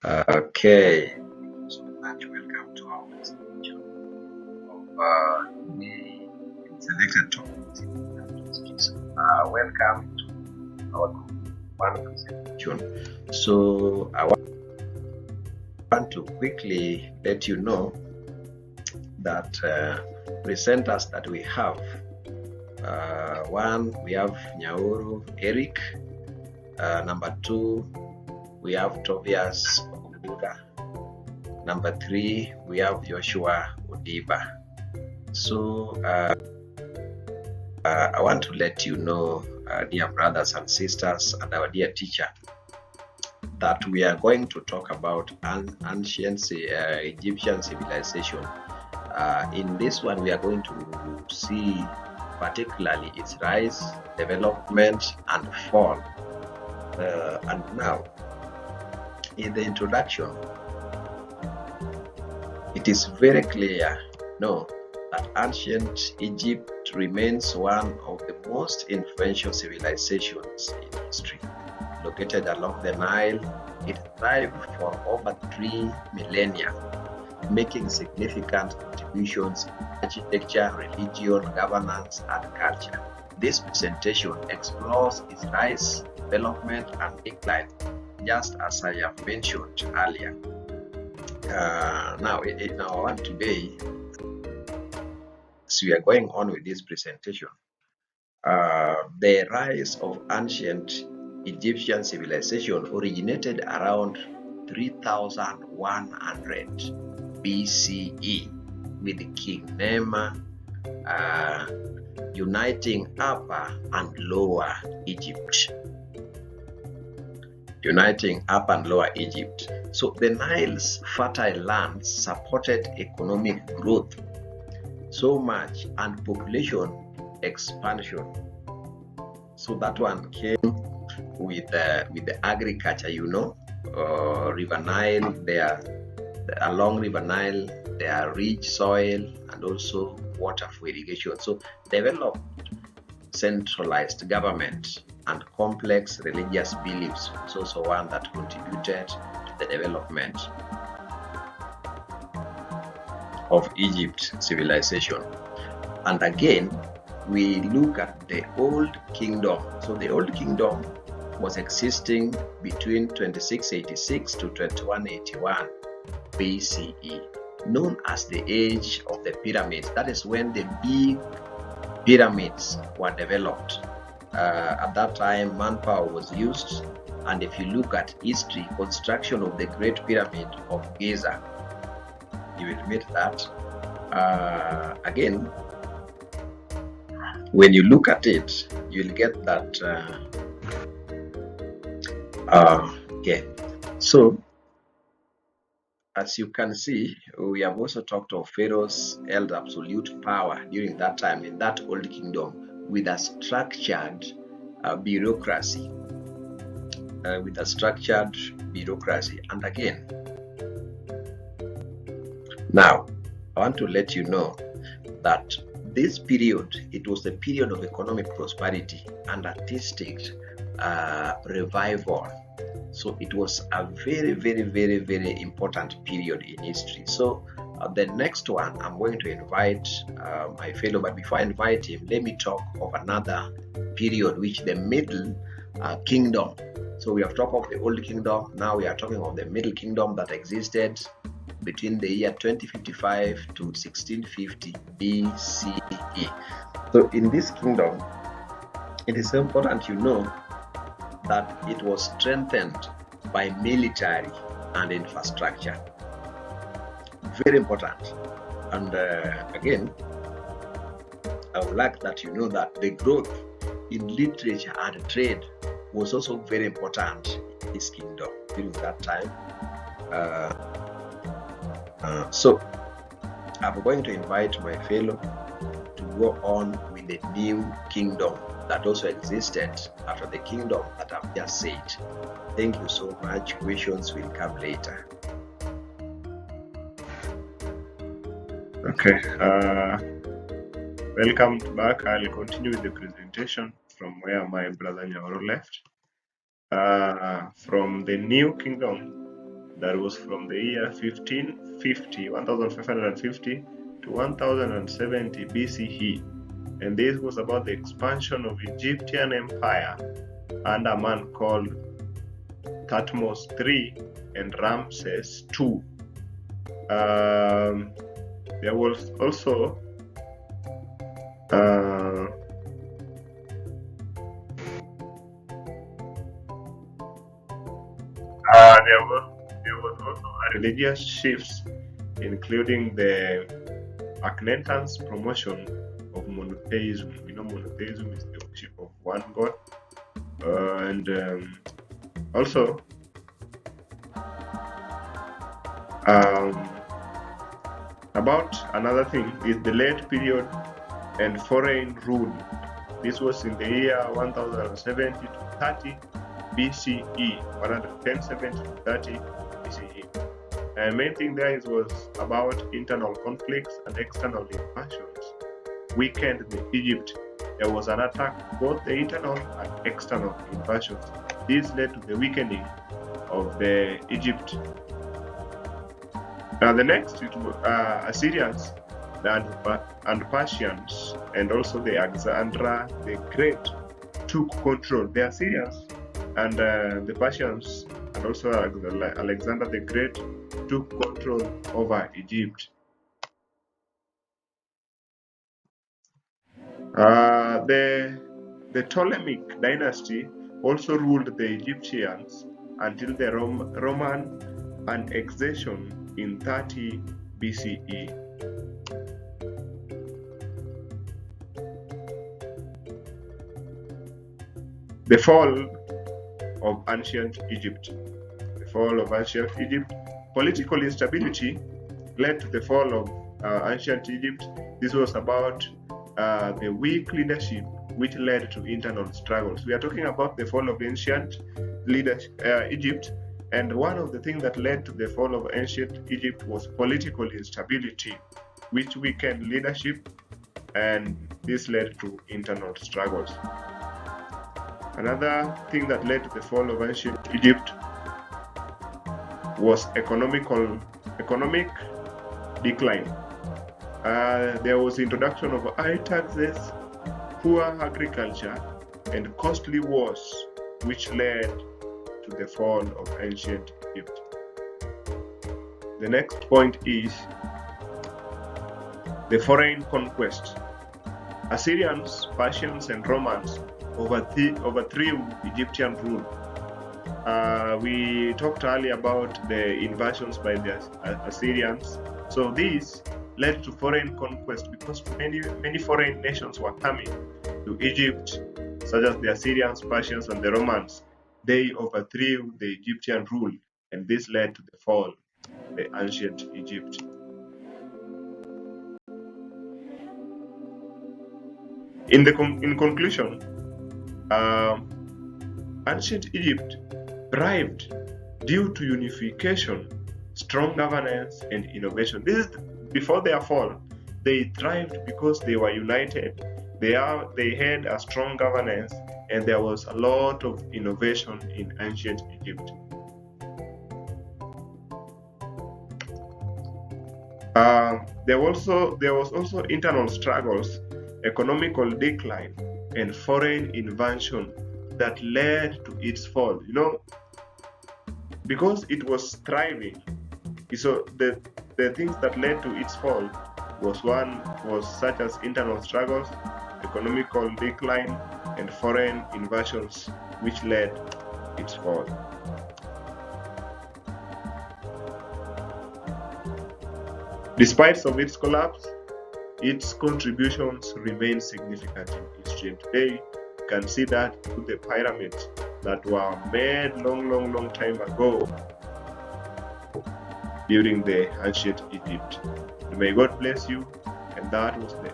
Okay, so much welcome to our presentation of the selected topics in the histories. Welcome to our group one presentation. So I want to quickly let you know that presenters that we have. One, we have Nyaoro Eric. Number two, we have Tobias Oguda. Number three, we have Joshua Odiba. So I want to let you know, dear brothers and sisters, and our dear teacher, that we are going to talk about an ancient Egyptian civilization. In this one, we are going to see particularly its rise, development, and fall. And now, in the introduction, it is very clear, that ancient Egypt remains one of the most influential civilizations in history. Located along the Nile, it thrived for over 3 millennia, making significant contributions in architecture, religion, governance, and culture. This presentation explores its rise, development, and decline, just as I have mentioned earlier. Now, in our one today, as we are going on with this presentation, the rise of ancient Egyptian civilization originated around 3100 BCE with King Nema uniting Upper and Lower Egypt. So the Nile's fertile lands supported economic growth so much and population expansion. So that one came with the agriculture, River Nile. Along River Nile, there are rich soil and also water for irrigation. So developed centralized government and complex religious beliefs is also one that contributed to the development of Egypt civilization. And again, we look at the Old Kingdom. So the Old Kingdom was existing between 2686 to 2181 BCE, known as the Age of the Pyramids. That is when the big pyramids were developed. At that time, manpower was used, and if you look at history, construction of the Great Pyramid of Giza, you will meet that. Again, when you look at it, you'll get that. Okay, so as you can see, we have also talked of pharaohs held absolute power during that time in that Old Kingdom with a structured bureaucracy. And again, now I want to let you know that this period, it was the period of economic prosperity and artistic revival. So it was a very, very, very, very important period in history. So the next one, I'm going to invite my fellow, but before I invite him, let me talk of another period, which the Middle Kingdom. So we have talked of the Old Kingdom. Now we are talking of the Middle Kingdom that existed between the year 2055 to 1650 BCE. So in this kingdom, it is important you know that it was strengthened by military and infrastructure. Very important. And again, I would like that you know that the growth in literature and trade was also very important in this kingdom during that time. So I'm going to invite my fellow to go on with the new kingdom that also existed after the kingdom that I've just said. Thank you so much. Questions will come later. Okay. Welcome back. I'll continue with the presentation from where my brother Nyaoro left. From the new kingdom, that was from the year 1550 to 1070 BCE. And this was about the expansion of Egyptian empire under a man called Thutmose III and Ramses II. There was also there was also a religious shifts, including the Akhenaten's promotion of monotheism. We know monotheism is the worship of one god, and also about another thing is the late period and foreign rule. This was in the year 1070 to 30 BCE, 1070 to 30 BCE. And main thing there was about internal conflicts and external invasions. Weakened Egypt. There was an attack, both the internal and external invasions. This led to the weakening of the Egypt. Now the next it was Assyrians and Persians, and also the Alexander the Great took control. The Assyrians and the Persians and also Alexander the Great took control over Egypt. The Ptolemaic dynasty also ruled the Egyptians until the Roman annexation in 30 BCE. The fall of ancient Egypt. The fall of ancient Egypt. Political instability led to the fall of ancient Egypt. This was about the weak leadership, which led to internal struggles. We are talking about the fall of ancient Egypt, and one of the things that led to the fall of ancient Egypt was political instability, which weakened leadership, and this led to internal struggles. Another thing that led to the fall of ancient Egypt was economic decline. There was introduction of high taxes, poor agriculture, and costly wars, which led to the fall of ancient Egypt. The next point is the foreign conquest. Assyrians, Persians, and Romans overthrew Egyptian rule. We talked earlier about the invasions by the Assyrians. So this led to foreign conquest because many foreign nations were coming to Egypt, such as the Assyrians, Persians, and the Romans. They overthrew the Egyptian rule, and this led to the fall of the ancient Egypt. In conclusion, ancient Egypt thrived due to unification, strong governance, and innovation. This is before their fall. They thrived because they were united. They had a strong governance, and there was a lot of innovation in ancient Egypt. There was also internal struggles, economical decline, and foreign invasion that led to its fall. Because it was thriving, so the things that led to its fall was such as internal struggles, economical decline, and foreign invasions, which led its fall. Despite of its collapse, its contributions remain significant in history. And today, you can see that through the pyramids that were made long time ago during the ancient Egypt. May God bless you, and that was the